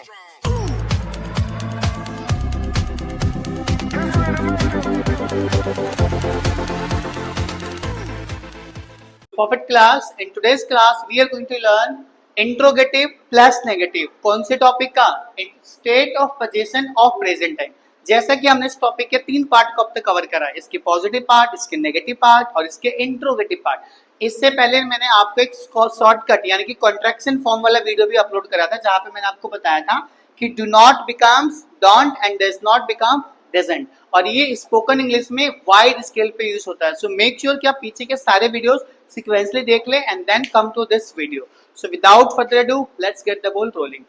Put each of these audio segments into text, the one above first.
Perfect class. In today's class, we are going to learn interrogative plus negative. कौन से topic का? State of position of present time. जैसा कि हमने इस टॉपिक के 3 पार्ट को अब तक कवर करा है, इसके पॉजिटिव पार्ट, इसके नेगेटिव पार्ट और इसके इंट्रोगेटिव पार्ट. इससे पहले मैंने आपको एक शॉर्टकट यानी कि कॉन्ट्रैक्शन फॉर्म वाला वीडियो भी अपलोड करा था, जहां पे मैंने आपको बताया था कि do not becomes don't and does not become doesn't, और ये स्पोकन इंग्लिश में वाइड स्केल पे यूज होता है. सो मेक श्योर कि आप पीछे के सारे वीडियोस सीक्वेंसली देख ले and then come to this video. So without further ado let's get the ball rolling.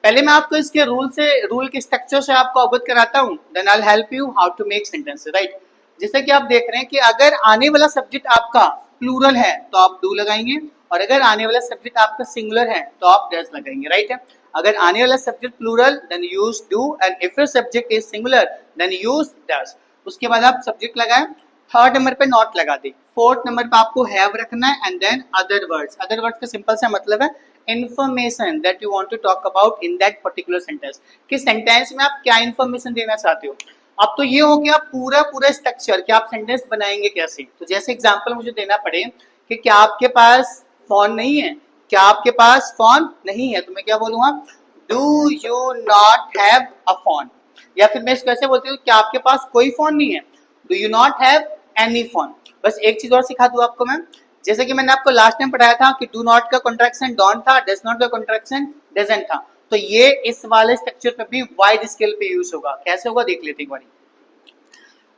पहले मैं आपको इसके रूल के स्ट्रक्चर से आपको अवगत कराता हूं, then I will help you how to make sentences. Right, जैसे कि आप देख रहे हैं कि अगर आने वाला सब्जेक्ट आपका प्लूरल है तो आप डू लगाएंगे, और अगर आने वाला सब्जेक्ट आपका सिंगुलर है तो आप डज लगाएंगे. राइट है, अगर आने वाला subject plural then use do, and if your subject is singular then use does. उसके बाद आप सब्जेक्ट लगाएं, थर्ड नंबर पे नॉट लगा दे, फोर्थ नंबर पे आपको हैव रखना है, and then other words. Other words का सिंपल सा मतलब है information that you want to talk about in that particular sentence. कि सेंटेंस में आप क्या इंफॉर्मेशन देना चाहते हो. अब तो ये हो गया पूरा स्ट्रक्चर कि आप सेंटेंस बनाएंगे कैसे. तो जैसे एग्जांपल मुझे देना पड़े कि क्या आपके पास फोन नहीं है, क्या आपके पास फोन नहीं है, तो मैं क्या बोलूंगा, do you not have a phone. या फिर मैं कैसे बोलती हूँ, क्या आपके पास कोई फोन नहीं है, do you not have any phone. बस एक चीज और सिखा दूं आपको मैं, जैसे कि मैंने आपको लास्ट टाइम पढ़ाया था कि डू नॉट का कॉन्ट्रैक्शन डोंट था, डज नॉट का कॉन्ट्रैक्शन डजंट था. तो ये इस वाले स्ट्रक्चर पे भी वाइड स्केल पे यूज होगा. कैसे होगा देख लेते हैं एक बार.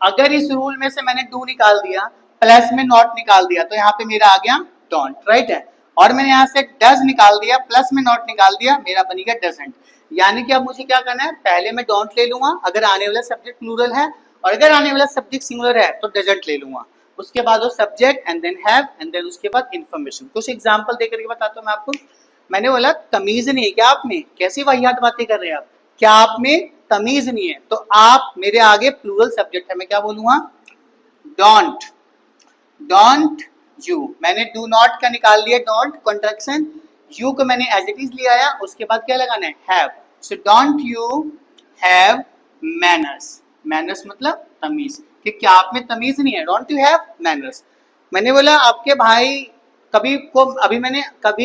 अगर इस रूल में से मैंने डू निकाल दिया, प्लस में नॉट निकाल दिया, तो यहाँ पे मेरा आ गया डोंट. राइट है, और मैंने यहाँ से डज निकाल दिया, प्लस में नॉट निकाल दिया, मेरा बन गया डजंट. यानी कि अब मुझे क्या करना है, पहले मैं डोंट ले लूंगा अगर आने वाला सब्जेक्ट प्लूरल है, और अगर आने वाला सब्जेक्ट सिंगुलर है तो डजंट ले लूंगा. उसके बाद वो subject and then have and then उसके बाद इंफॉर्मेशन. कुछ एग्जांपल देकर के बताता हूं मैं आपको. मैंने बोला तमीज नहीं है क्या आप में, कैसी वाहियात बातें कर रहे हैं आप, क्या आप में तमीज नहीं है, तो आप मेरे आगे प्लूरल सब्जेक्ट है, मैं क्या बोलूंगा, डोंट. डोंट यू, मैंने डू नॉट का निकाल लिया डोंट कॉन्ट्रैक्शन, यू को मैंने एज इट इज लिया है, उसके बाद क्या लगाना है, have. So don't you have manners. Manners मतलब तमीज, कि क्या आप में तमीज नहीं है, डोंट यू हैव मैनर्स. मैंने बोला आपके भाई कभी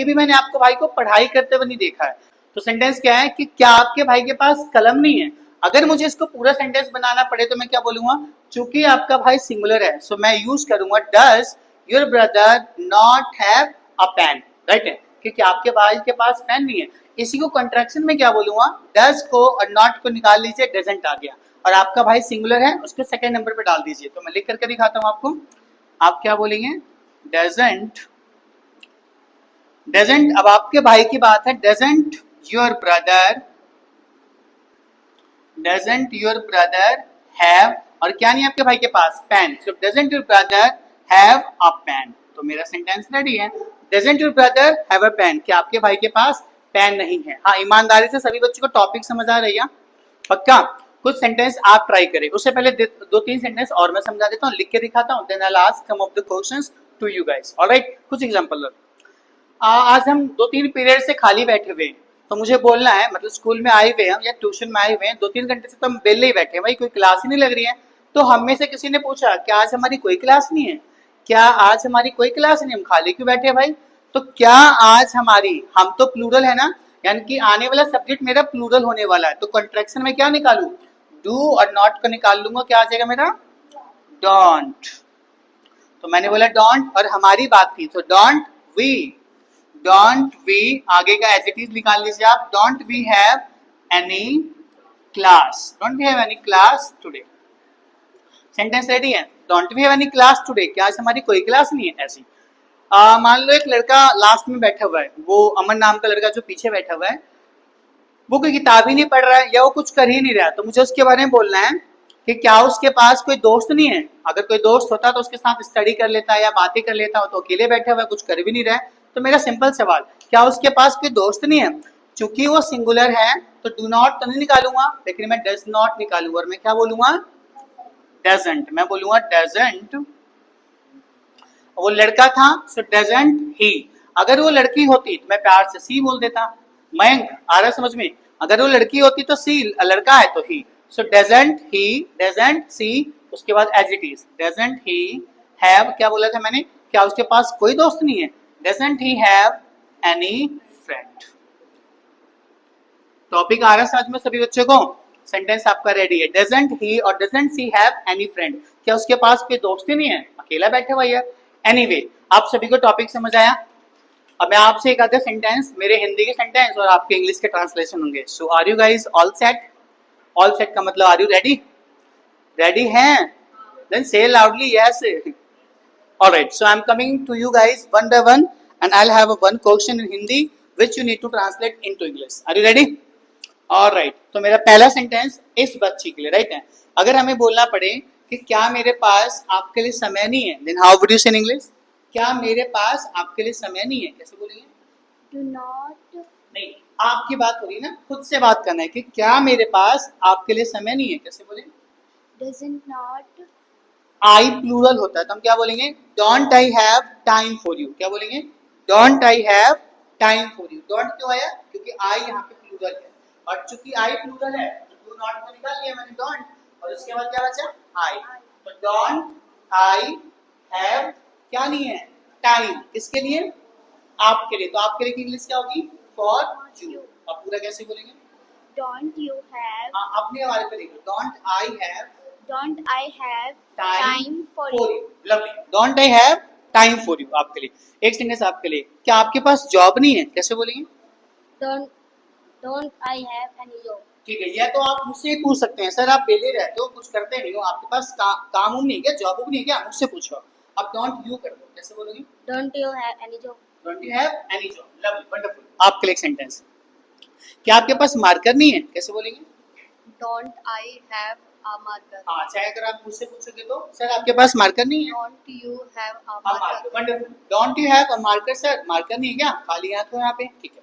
भी मैंने आपको भाई को पढ़ाई करते हुए नहीं देखा है. तो सेंटेंस क्या है कि क्या आपके भाई के पास कलम नहीं है. अगर मुझे इसको पूरा सेंटेंस बनाना पड़े तो मैं क्या बोलूंगा, चूंकि आपका भाई सिंगुलर है सो मैं यूज करूंगा does your brother not have a pen. Right है, क्योंकि आपके भाई के पास पेन नहीं है. इसी को कॉन्ट्रैक्शन में क्या बोलूंगा, डज को और नॉट को निकाल लीजिए, डजंट आ गया, और आपका भाई सिंगुलर है उसको सेकंड नंबर पे डाल दीजिए. तो मैं लिख करके दिखाता हूं आपको. आप क्या बोलेंगे, डजंट. डजंट, अब आपके भाई की बात है, डजंट योर ब्रदर हैव, और क्या नहीं आपके भाई के पास, pen. So doesn't your brother have a pen. तो मेरा सेंटेंस रेडी है, doesn't your brother have a pen, क्या आपके भाई के पास पेन नहीं है. हाँ, ईमानदारी से सभी बच्चों को टॉपिक समझ आ रही है पक्का. कुछ सेंटेंस आप ट्राई करें, उससे पहले 2-3 सेंटेंस और मैं समझा देता हूँ, लिख के दिखाता हूँ, then I will ask some of the questions to you guys. Alright, कुछ एग्जांपल. आज हम 2-3 पीरियड से खाली बैठे हुए हैं, तो मुझे बोलना है, मतलब स्कूल में आए हुए हैं या ट्यूशन में आए हुए हैं, 2-3 घंटे से तो हम बेले ही बैठे हैं भाई, कोई क्लास ही नहीं लग रही है. तो हम में से किसी ने पूछा क्या आज हमारी कोई क्लास नहीं है, क्या आज हमारी कोई क्लास नहीं, हम खाली क्यों बैठे हैं भाई. तो क्या आज हमारी, हम तो प्लूरल है ना, यानी कि आने वाला सब्जेक्ट मेरा प्लूरल होने वाला है, तो कॉन्ट्रैक्शन में क्या निकालू, डू और नॉट को निकाल लूंगा, क्या आ जाएगा मेरा, डोंट. तो मैंने बोला डोंट, और हमारी बात थी तो डोंट वी, आगे का एज इट इज निकाल लीजिए आप, don't we have any class today. Sentence ready है, don't we have any class today, क्या आज हमारी कोई क्लास नहीं है. ऐसी मान लो एक लड़का लास्ट में बैठा हुआ है, वो अमन नाम का लड़का जो पीछे बैठा हुआ है, वो कोई किताब ही नहीं पढ़ रहा है या वो कुछ कर ही नहीं रहा, तो मुझे उसके बारे में बोलना है कि क्या उसके पास कोई दोस्त नहीं है. अगर कोई दोस्त होता तो उसके साथ स्टडी कर लेता या बातें कर लेता, तो अकेले बैठा हुआ है, कुछ कर भी नहीं रहा है. तो मेरा सिंपल सवाल, क्या उसके पास कोई दोस्त नहीं है. चूंकि वो सिंगुलर है तो डू नॉट तो नहीं निकालूंगा, लेकिन मैं डज नॉट निकालूंगा, और मैं क्या बोलूंगा, डजंट. मैं बोलूंगा डजंट. वो लड़का था सो डजंट ही. अगर वो लड़की होती तो मैं प्यार से सी बोल देता. मयंक, आ रहा समझ में, अगर वो लड़की होती तो सी, लड़का है तो ही। सो डजंट ही, डजंट सी, उसके बाद as it is, doesn't he have, क्या बोला था मैंने, क्या उसके पास कोई दोस्त नहीं है, doesn't he have any friend. Topic आ रहा है समझ में सभी बच्चों को? सेंटेंस आपका रेडी है। डजंट ही और doesn't see have any friend, क्या उसके पास कोई दोस्त ही नहीं है, अकेला बैठा हुआ है। एनीवे, आप सभी को टॉपिक समझ आया? अब मैं आपसे एक आधा सेंटेंस, मेरे हिंदी के सेंटेंस और आपके इंग्लिश के ट्रांसलेशन होंगे। So are you guys all set? All set का मतलब आर यू रेडी? रेडी हैं? Then say loudly yes. Alright, so I'm coming to you guys one by one and I'll have a one question in Hindi which you need to translate into English. Are you ready? Alright, तो मेरा पहला sentence इस बच्ची के लिए right है। अगर हमें बोलना पड़े कि क्या मेरे पास आपके लिए समय नहीं है, then how would you say in English? क्या मेरे पास आपके लिए समय नहीं है, कैसे बोलेंगे? Do not. नहीं, आपकी बात हो रही है ना, खुद से बात करना है कि क्या मेरे पास आपके लिए समय नहीं है, कैसे बोलेंगे? Doesn't not. आई प्लूरल होता है तो हम क्या बोलेंगे? Don't I have time for you, क्या बोलेंगे? Don't I have time for you. Don't क्यों आया? क्योंकि आई यहाँ पे प्लूरल है और चूंकि आई प्लूरल है तो डू नॉट को निकाल लिया मैंने डोंट, और उसके बाद क्या बचा? आई। तो डोंट आई हैव क्या नहीं है? टाइम। किसके लिए? आपके लिए। तो आपके लिए की इंग्लिश क्या होगी? For you. अब पूरा कैसे बोलेंगे? Don't you have. हाँ, अपने हमारे पे लिखो। Don't I have Don't I have time time for for you. You. Lovely. Don't I have time for you आपके लिए। एक सेंटेंस आपके लिए, क्या आपके पास जॉब नहीं है, कैसे बोलेंगे? Don't I have any job. ठीक है, यह तो आप मुझसे ही पूछ सकते हैं, सर आप बेले रहते हो कुछ करते नहीं हो, आपके पास काम नहीं है क्या, जॉब नहीं है क्या, मुझसे पूछो। अब डोंट यू कर दो, कैसे बोलोगे? Don't you have any job. Don't you have any job. Lovely, wonderful. आपके लिए एक सेंटेंस, क्या आपके पास मार्कर नहीं है, कैसे बोलेंगे? Don't I have a marker. हाँ, चाहे अगर आप मुझसे पूछोगे तो सर आपके पास मार्कर नहीं है, Don't you have a हाँ, marker. Marker. Wonderful. Don't you have a marker, sir marker नहीं है क्या, खाली हाथ हो यहाँ पे, ठीक है।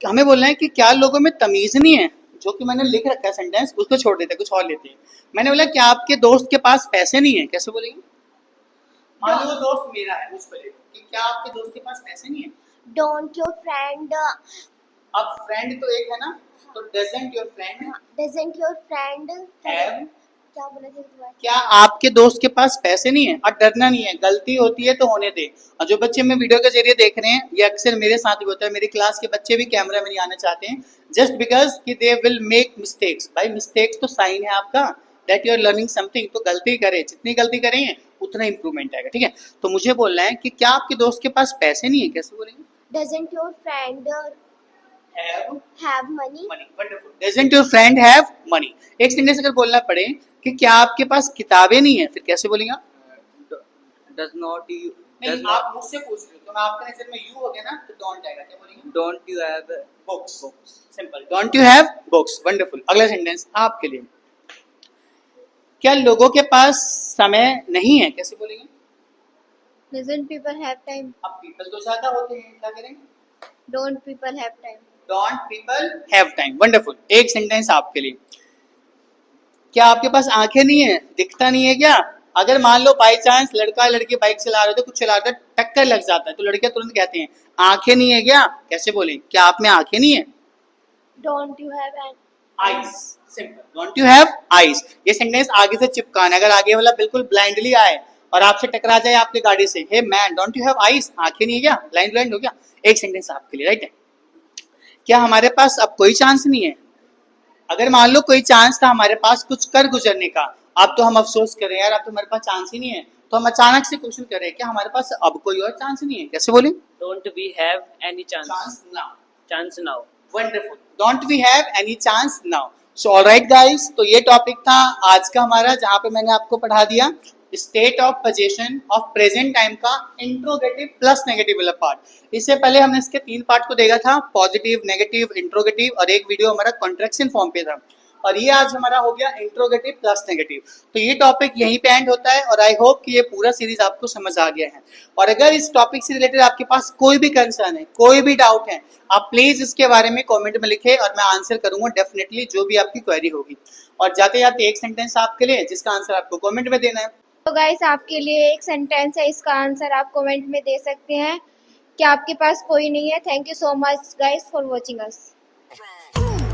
हमें बोलना है कि क्या लोगों में तमीज नहीं है, जो कि मैंने लिख रखा है सेंटेंस उसको छोड़ देते हैं, कुछ और लेते हैं। मैंने बोला क्या आपके दोस्त के पास पैसे नहीं है, कैसे बोलेंगे? मान लो वो दोस्त मेरा है, मुझ पर ले लो कि क्या आपके दोस्त के पास पैसे नहीं है। Don't your friend. अब फ्रेंड तो एक है ना, तो doesn't your friend Doesn't your friend have, क्या बोला था दोबारा? क्या आपके दोस्त के पास पैसे नहीं है। और डरना नहीं है, गलती होती है तो होने दे। और जो बच्चे हमें वीडियो के जरिए देख रहे हैं, ये अक्सर मेरे साथ भी होता है, मेरी क्लास के बच्चे भी कैमरा में नहीं आना चाहते हैं जस्ट बिकॉज कि दे विल मेक मिस्टेक्स। भाई मिस्टेक्स तो साइन है आपका that you are learning something, तो गलती करें, जितनी गलती करेंगे उतना इंप्रूवमेंट आएगा, ठीक है। तो मुझे बोलना है कि क्या आपके दोस्त के पास पैसे नहीं है, कैसे बोलेंगे? Doesn't your friend have have money? Money. Wonderful. Doesn't your friend have money. एक सेंटेंस अगर बोलना पड़े कि क्या आपके पास किताबें नहीं है, फिर कैसे बोलेंगे? Does not you नहीं, does आप not मुझसे पूछ रहे हो तो मैं आपके नजर में यू हो गया ना, तो डोंट आएगा, क्या बोलेंगे? don't you have books. Simple, don't you have books. Wonderful. अगला सेंटेंस आपके लिए, क्या लोगों के पास समय नहीं है, कैसे बोलेंगे? Doesn't people have time? अब पीपल तो ज्यादा होते हैं, क्या करेंगे? Don't people have time? Don't people have time. Wonderful. एक सेंटेंस आपके लिए, क्या आपके पास आंखें नहीं है, दिखता नहीं है क्या? अगर मान लो बाई चांस लड़का लड़की बाइक चला रहे थे, कुछ चला रहे थे, टक्कर लग जाता है तो लड़कियां तुरंत कहती हैं आंखें नहीं है क्या, कैसे बोलें? क्या आप में आंखें नहीं है? Don't you have an eyes. Simple, don't you have eyes. ये सेंटेंस आगे से चिपकाना है, अगर आगे वाला बिल्कुल ब्लाइंडली आए और आपसे टकरा जाए आपकी गाड़ी से, hey man don't you have eyes, आंखें नहीं है क्या, ब्लाइंड हो क्या? एक सेंटेंस आपके लिए, राइट है। क्या हमारे पास अब कोई चांस नहीं है? अगर मान लो कोई चांस था हमारे पास कुछ कर गुजरने का, अब तो हम अफसोस करें यार अब तो हमारे पास चांस ही नहीं है, तो हम अचानक से क्वेश्चन करें क्या हमारे पास अब कोई और चांस नहीं है, कैसे बोले? don't we have any chance chance now. chance now wonderful. Don't we have any chance now. So alright guys, तो ये टॉपिक था आज का हमारा, जहां पे मैंने आपको पढ़ा दिया state of position of present time का इंट्रोगेटिव प्लस नेगेटिव वाला पार्ट। इससे पहले हमने इसके 3 पार्ट को देखा था, पॉजिटिव, नेगेटिव, इंट्रोगेटिव, और एक वीडियो हमारा कॉन्ट्रैक्शन फॉर्म पे था, और ये आज हमारा हो गया इंट्रोगेटिव प्लस नेगेटिव। तो ये टॉपिक यहीं पे एंड होता है, और आई होप कि ये पूरा सीरीज आपको समझ आ गया है। और अगर इस टॉपिक से रिलेटेड आपके पास कोई भी कंसर्न है, कोई भी डाउट है, आप प्लीज इसके बारे में कमेंट में लिखें और मैं आंसर करूंगा डेफिनेटली, जो भी आपकी क्वेरी होगी। और जाते जाते एक सेंटेंस आपके लिए जिसका आंसर आपको कमेंट में देना है। तो गाइस आपके लिए एक सेंटेंस है, इसका आंसर आप कमेंट में दे सकते हैं कि आपके पास कोई नहीं है। Thank you so much guys for watching us. Strong.